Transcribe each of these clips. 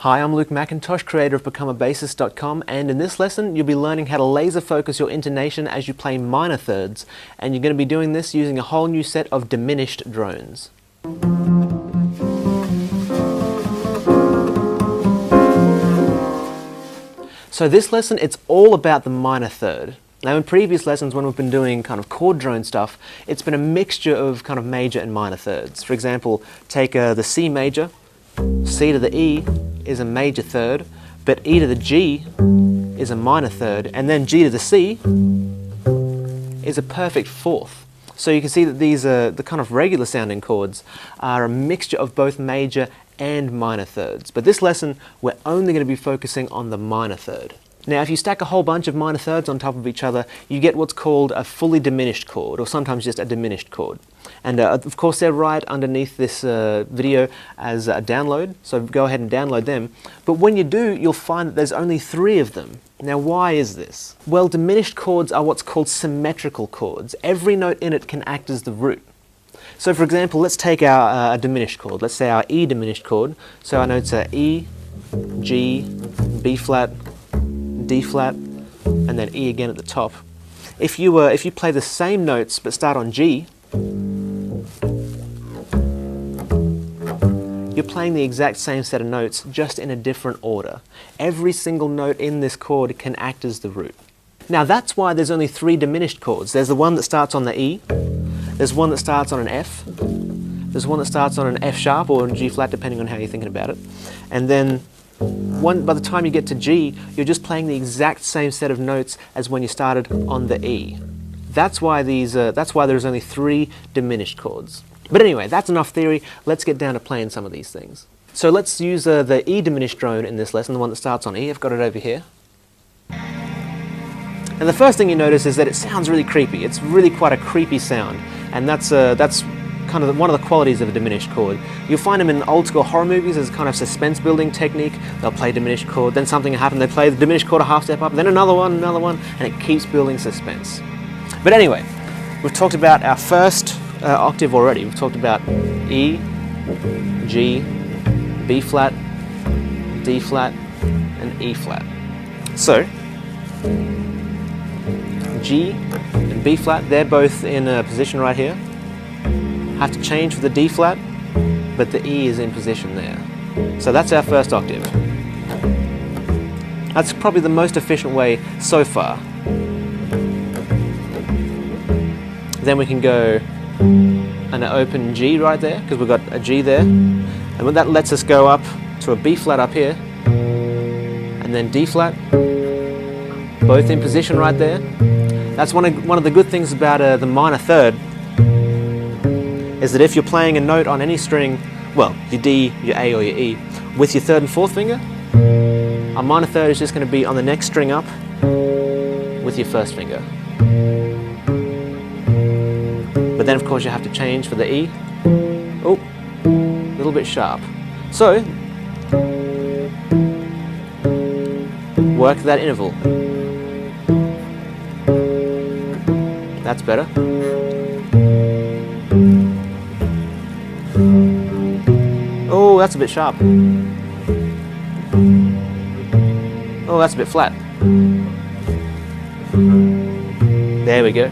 Hi, I'm Luke McIntosh, creator of BecomeABassist.com, and in this lesson you'll be learning how to laser focus your intonation as you play minor thirds, and you're going to be doing this using a whole new set of diminished drones. So this lesson, it's all about the minor third. Now in previous lessons when we've been doing kind of chord drone stuff, it's been a mixture of kind of major and minor thirds. For example, take the C major, C to the E is a major third, but E to the G is a minor third, and then G to the C is a perfect fourth. So you can see that these the kind of regular sounding chords are a mixture of both major and minor thirds. But this lesson, we're only going to be focusing on the minor third. Now, if you stack a whole bunch of minor thirds on top of each other, you get what's called a fully diminished chord, or sometimes just a diminished chord. And of course, they're right underneath this video as a download, so go ahead and download them. But when you do, you'll find that there's only 3 of them. Now, why is this? Well, diminished chords are what's called symmetrical chords. Every note in it can act as the root. So, for example, let's take our diminished chord. Let's say our E diminished chord. So our notes are E, G, B flat, D flat, and then E again at the top. If you play the same notes but start on G, you're playing the exact same set of notes, just in a different order. Every single note in this chord can act as the root. Now that's why there's only 3 diminished chords. There's the one that starts on the E, there's one that starts on an F, there's one that starts on an F sharp or a G flat, depending on how you're thinking about it, and then by the time you get to G, you're just playing the exact same set of notes as when you started on the E. That's why there's only 3 diminished chords. But anyway, that's enough theory. Let's get down to playing some of these things. So let's use the E diminished drone in this lesson, the one that starts on E. I've got it over here. And the first thing you notice is that it sounds really creepy. It's really quite a creepy sound, and that's kind of one of the qualities of a diminished chord. You'll find them in old school horror movies as a kind of suspense building technique. They'll play diminished chord, then something will happen, they play the diminished chord a half step up, then another one, and it keeps building suspense. But anyway, we've talked about our first octave already. We've talked about E, G, B flat, D flat, and E flat. So, G and B flat, they're both in a position right here. Have to change for the D flat, but the E is in position there. So that's our first octave. That's probably the most efficient way so far. Then we can go an open G right there, because we've got a G there. And that lets us go up to a B flat up here, and then D flat, both in position right there. That's one of the good things about the minor third, is that if you're playing a note on any string, well, your D, your A, or your E, with your 3rd and 4th finger, a minor third is just going to be on the next string up with your 1st finger. But then of course you have to change for the E. Oh, a little bit sharp. So, work that interval. That's better. Oh, that's a bit sharp. Oh, that's a bit flat. There we go.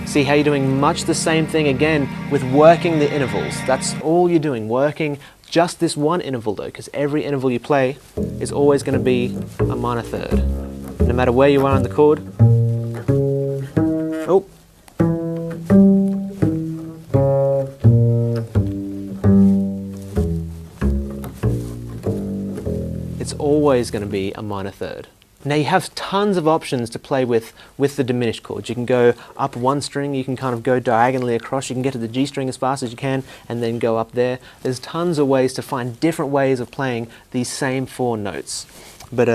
See how you're doing much the same thing again with working the intervals. That's all you're doing, working just this one interval though, because every interval you play is always going to be a minor third, no matter where you are on the chord. Oh. It's always going to be a minor third. Now you have tons of options to play with the diminished chords. You can go up one string, you can kind of go diagonally across, you can get to the G string as fast as you can and then go up there. There's tons of ways to find different ways of playing these same 4 notes. But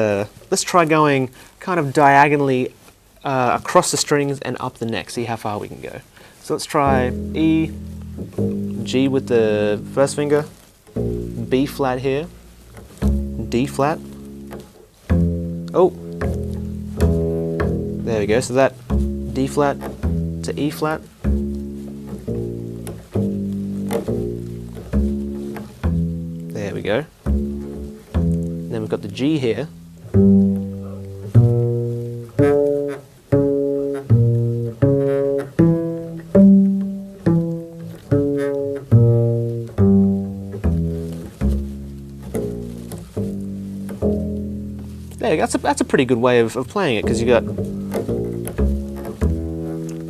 let's try going kind of diagonally across the strings and up the neck, see how far we can go. So let's try E, G with the 1st finger, B flat here, D flat. Oh, There we go, so that D flat to E flat. There we go. Then we've got the G here. There you go. That's a pretty good way of playing it, because you got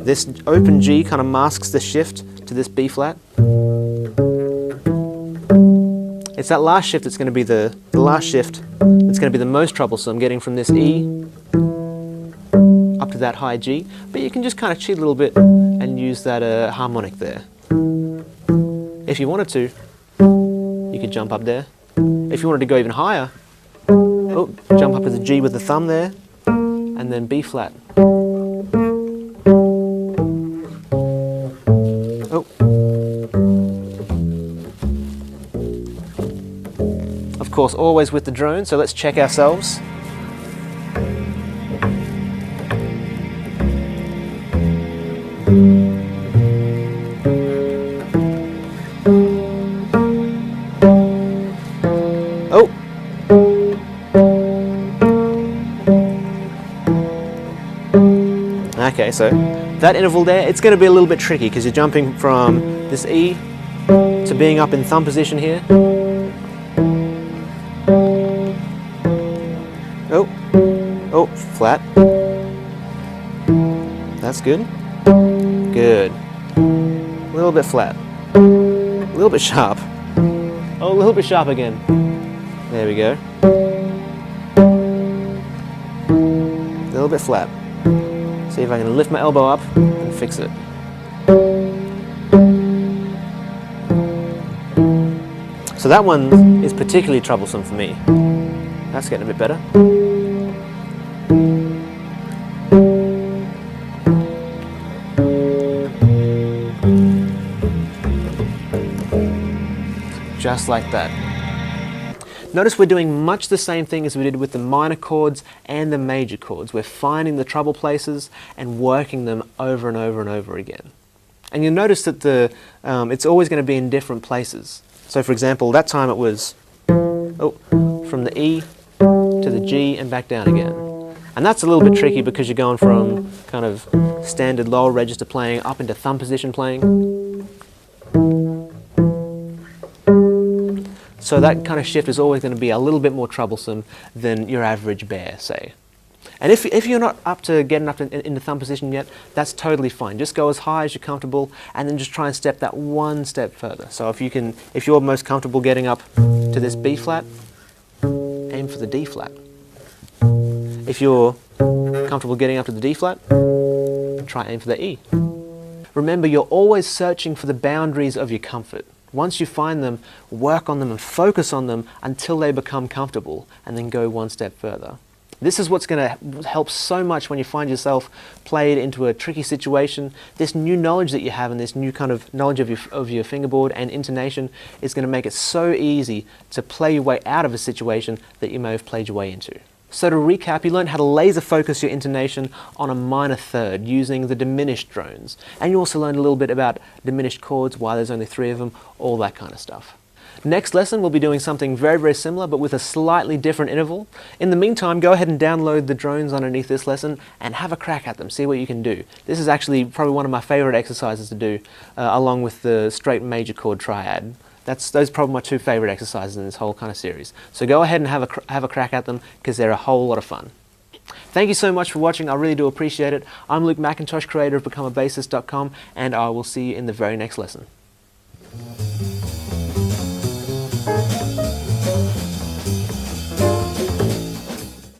this open G kind of masks the shift to this B flat. It's that last shift that's going to be the last shift that's going to be the most troublesome, getting from this E up to that high G. But you can just kind of cheat a little bit and use that harmonic there. If you wanted to, you could jump up there. If you wanted to go even higher, jump up to the G with the thumb there, and then B flat. Of course, always with the drone, so let's check ourselves. Oh! Okay, so that interval there, it's going to be a little bit tricky because you're jumping from this E to being up in thumb position here. Oh, flat. That's good. Good. A little bit flat. A little bit sharp. Oh, a little bit sharp again. There we go. A little bit flat. See if I can lift my elbow up and fix it. So that one is particularly troublesome for me. That's getting a bit better. Just like that. Notice we're doing much the same thing as we did with the minor chords and the major chords. We're finding the trouble places and working them over and over and over again. And you'll notice that it's always going to be in different places. So for example, that time it was from the E to the G and back down again. And that's a little bit tricky because you're going from kind of standard lower register playing up into thumb position playing. So that kind of shift is always going to be a little bit more troublesome than your average bear, say. And if you're not up to getting up in the thumb position yet, that's totally fine. Just go as high as you're comfortable and then just try and step that one step further. So if you're most comfortable getting up to this B flat, aim for the D flat. If you're comfortable getting up to the D flat, try aim for the E. Remember, you're always searching for the boundaries of your comfort. Once you find them, work on them and focus on them until they become comfortable, and then go one step further. This is what's going to help so much when you find yourself played into a tricky situation. This new knowledge that you have and this new kind of knowledge of your fingerboard and intonation is going to make it so easy to play your way out of a situation that you may have played your way into. So to recap, you learned how to laser focus your intonation on a minor third using the diminished drones. And you also learned a little bit about diminished chords, why there's only 3 of them, all that kind of stuff. Next lesson, we'll be doing something very, very similar, but with a slightly different interval. In the meantime, go ahead and download the drones underneath this lesson and have a crack at them, see what you can do. This is actually probably one of my favorite exercises to do, along with the straight major chord triad. Those are probably my 2 favorite exercises in this whole kind of series. So go ahead and have a crack at them, because they're a whole lot of fun. Thank you so much for watching. I really do appreciate it. I'm Luke McIntosh, creator of BecomeABassist.com, and I will see you in the very next lesson.